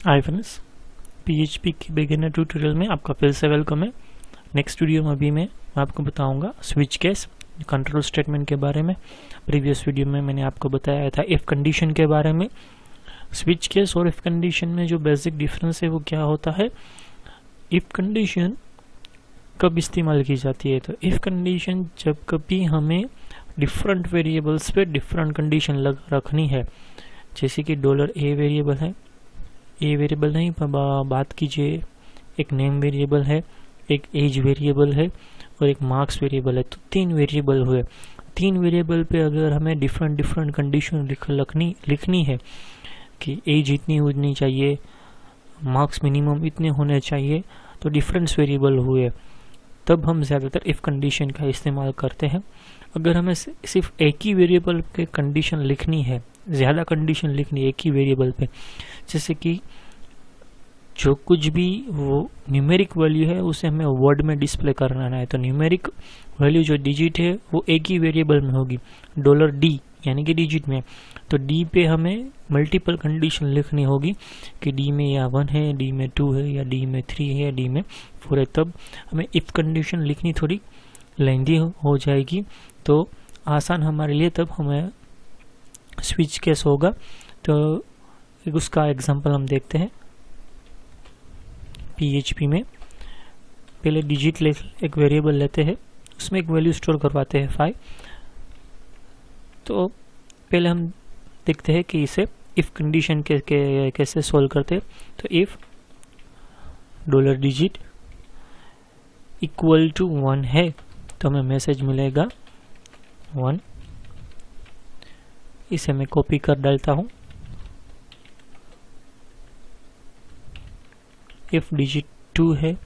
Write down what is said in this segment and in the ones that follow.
Hi friends, PHP के beginner tutorial में आपका फिर से वेलकम है। नेक्स्ट वीडियो में अभी मैं आपको बताऊंगा स्विच केस कंट्रोल स्टेटमेंट के बारे में। प्रीवियस वीडियो में मैंने आपको बताया था इफ कंडीशन के बारे में। स्विच केस और इफ कंडीशन में जो बेसिक डिफरेंस है वो क्या होता है। इफ कंडीशन कब इस्तेमाल की जाती है, तो इफ कंडीशन जब कभी हमें डिफरेंट वेरिएबल्स पे डिफरेंट कंडीशन रखनी है। जैसे कि $a वेरिएबल है, ए वेरिएबल नहीं बात कीजिए, एक नेम वेरिएबल है, एक एज वेरिएबल है और एक मार्क्स वेरिएबल है। तो 3 वेरिएबल हुए। 3 वेरिएबल पे अगर हमें डिफरेंट कंडीशन लिखनी है कि एज इतनी होनी चाहिए, मार्क्स मिनिमम इतने होने चाहिए, तो डिफरेंस वेरिएबल हुए, तब हम ज़्यादातर इफ कंडीशन का इस्तेमाल करते हैं। अगर हमें सिर्फ एक ही वेरिएबल पे कंडीशन लिखनी है, ज़्यादा कंडीशन लिखनी है एक ही वेरिएबल पे, जैसे कि जो कुछ भी वो न्यूमेरिक वैल्यू है उसे हमें वर्ड में डिस्प्ले करना है, तो न्यूमेरिक वैल्यू जो डिजिट है वो एक ही वेरिएबल में होगी, $d यानी कि डिजिट में। तो डी पे हमें मल्टीपल कंडीशन लिखनी होगी कि डी में या 1 है, डी में 2 है, या डी में 3 है, या डी में 4 है। तब हमें इफ कंडीशन लिखनी थोड़ी लेंदी हो जाएगी, तो आसान हमारे लिए तब हमें स्विच केस होगा। तो उसका एग्जांपल हम देखते हैं। पीएचपी में पहले डिजिट एक वेरिएबल लेते हैं, उसमें एक वैल्यू स्टोर करवाते हैं 5। तो पहले हम देखते हैं कि इसे इफ कंडीशन कैसे सोल्व करते हैं। तो इफ $digit इक्वल टू 1 है तो हमें मैसेज मिलेगा 1। इसे मैं कॉपी कर डालता हूं। इफ डिजिट 2 है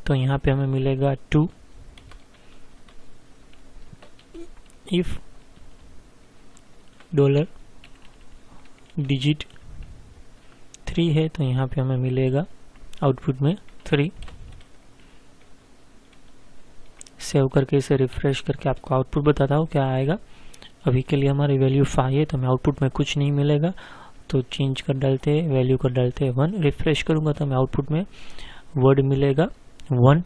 तो यहाँ पे हमें मिलेगा 2। इफ $digit 3 है तो यहाँ पे हमें मिलेगा आउटपुट में 3। सेव करके इसे रिफ्रेश करके आपको आउटपुट बताता हूँ क्या आएगा। अभी के लिए हमारी वैल्यू 5 है तो हमें आउटपुट में कुछ नहीं मिलेगा, तो चेंज कर डालते हैं, वैल्यू कर डालते हैं 1। रिफ्रेश करूंगा तो हमें आउटपुट में वर्ड मिलेगा 1।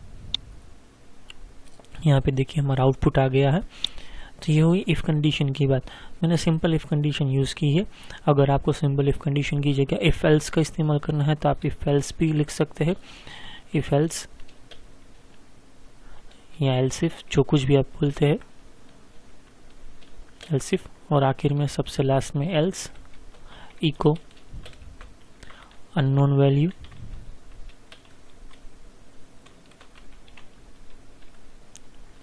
यहाँ पे देखिए हमारा आउटपुट आ गया है। तो ये हुई इफ कंडीशन की बात। मैंने सिंपल इफ कंडीशन यूज़ की है। अगर आपको सिंपल इफ कंडीशन की जगह इफ एल्स का इस्तेमाल करना है तो आप इफ एल्स भी लिख सकते हैं। इफ एल्स या एल्स इफ, जो कुछ भी आप बोलते हैं, एल्स इफ, और आखिर में सबसे लास्ट में एल्स इको अननोन वैल्यू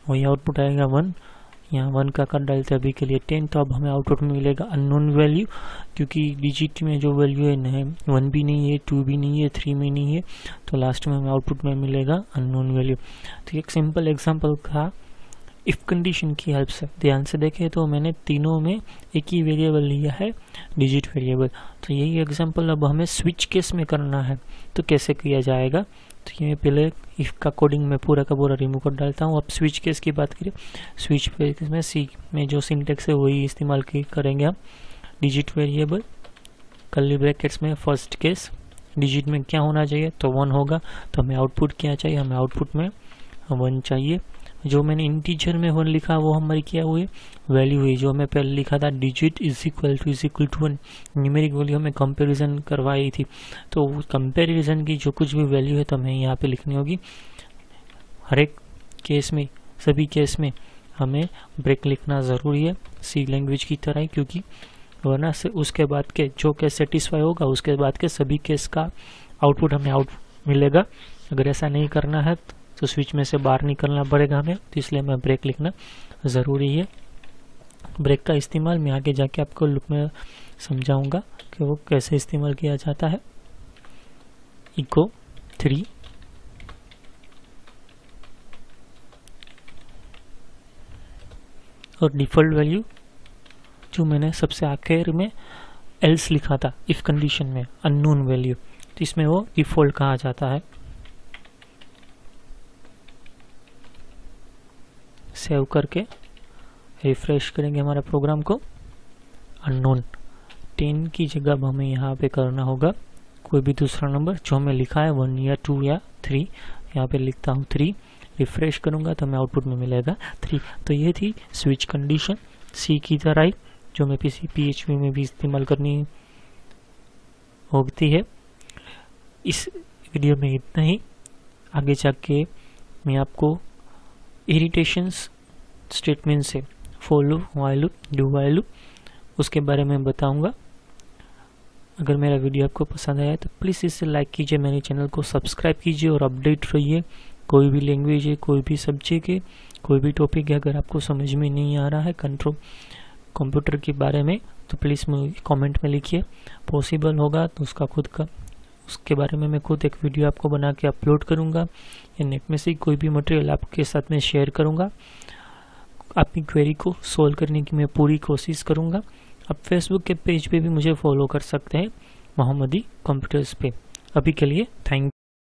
वही आउटपुट आएगा 1। यहाँ 1 का कर डालते अभी के लिए 10, तो अब हमें आउटपुट में मिलेगा अननोन वैल्यू, क्योंकि डिजिट में जो वैल्यू है 1 भी नहीं है, 2 भी नहीं है, 3 में नहीं है, तो लास्ट में हमें आउटपुट में मिलेगा अननोन वैल्यू। तो एक सिंपल एग्जांपल था इफ कंडीशन की हेल्प से। ध्यान से देखें तो मैंने तीनों में एक ही वेरिएबल लिया है, डिजिट वेरिएबल। तो यही एग्जांपल अब हमें स्विच केस में करना है, तो कैसे किया जाएगा। तो ये पहले इफ का कोडिंग में पूरा का पूरा रिमूव कर डालता हूँ। अब स्विच केस की बात करें, स्विच केस में सी में जो सिंटेक्स है वही इस्तेमाल करेंगे हम। डिजिट वेरिएबल कर्ली ब्रैकेट्स में फर्स्ट केस, डिजिट में क्या होना चाहिए तो 1 होगा, तो हमें आउटपुट क्या चाहिए, हमें आउटपुट में 1 चाहिए। जो मैंने इंटीजर में 1 लिखा वो हमारी क्या हुई, वैल्यू हुई। जो मैं पहले लिखा था digit is equal to 1, numeric value हमें कंपैरिजन करवाई थी, तो कंपैरिजन की जो कुछ भी वैल्यू है तो हमें यहाँ पे लिखनी होगी। हर एक केस में, सभी केस में हमें ब्रेक लिखना ज़रूरी है, सी लैंग्वेज की तरह ही, क्योंकि वरना से उसके बाद के जो केस सेटिस्फाई होगा उसके बाद के सभी केस का आउटपुट हमें मिलेगा। अगर ऐसा नहीं करना है तो स्विच में से बाहर निकलना पड़ेगा हमें, तो इसलिए हमें ब्रेक लिखना ज़रूरी है। ब्रेक का इस्तेमाल मैं आगे जाके आपको लुक में समझाऊंगा कि वो कैसे इस्तेमाल किया जाता है। इको 3 और डिफ़ॉल्ट वैल्यू जो मैंने सबसे आखिर में एल्स लिखा था इफ कंडीशन में, अननोन वैल्यू, तो इसमें वो डिफ़ॉल्ट कहा जाता है। सेव करके रिफ्रेश करेंगे हमारे प्रोग्राम को। अननोन 10 की जगह हमें यहाँ पे करना होगा कोई भी दूसरा नंबर जो मैं लिखा है 1 या 2 या 3, यहाँ पे लिखता हूँ 3, रिफ्रेश करूँगा तो मैं आउटपुट में मिलेगा 3। तो ये थी स्विच कंडीशन सी की तरह ही जो मैं PHP में भी इस्तेमाल करनी होती है। इस वीडियो में इतना ही। आगे जाके मैं आपको इरिटेशंस स्टेटमेंट से for loop, while loop, do while loop उसके बारे में बताऊंगा। अगर मेरा वीडियो आपको पसंद आया तो प्लीज़ इसे लाइक कीजिए, मेरे चैनल को सब्सक्राइब कीजिए और अपडेट रहिए। कोई भी लैंग्वेज है, कोई भी सब्जेक्ट है, कोई भी टॉपिक है, अगर आपको समझ में नहीं आ रहा है कंप्यूटर के बारे में तो प्लीज़ मुझे कमेंट में लिखिए। पॉसिबल होगा तो उसके बारे में मैं खुद एक वीडियो आपको बना के अपलोड करूँगा या नेट में से कोई भी मटेरियल आपके साथ में शेयर करूँगा। आपकी क्वेरी को सोल्व करने की मैं पूरी कोशिश करूँगा। आप फेसबुक के पेज पे भी मुझे फॉलो कर सकते हैं, मोहम्मदी कंप्यूटर्स पे। अभी के लिए थैंक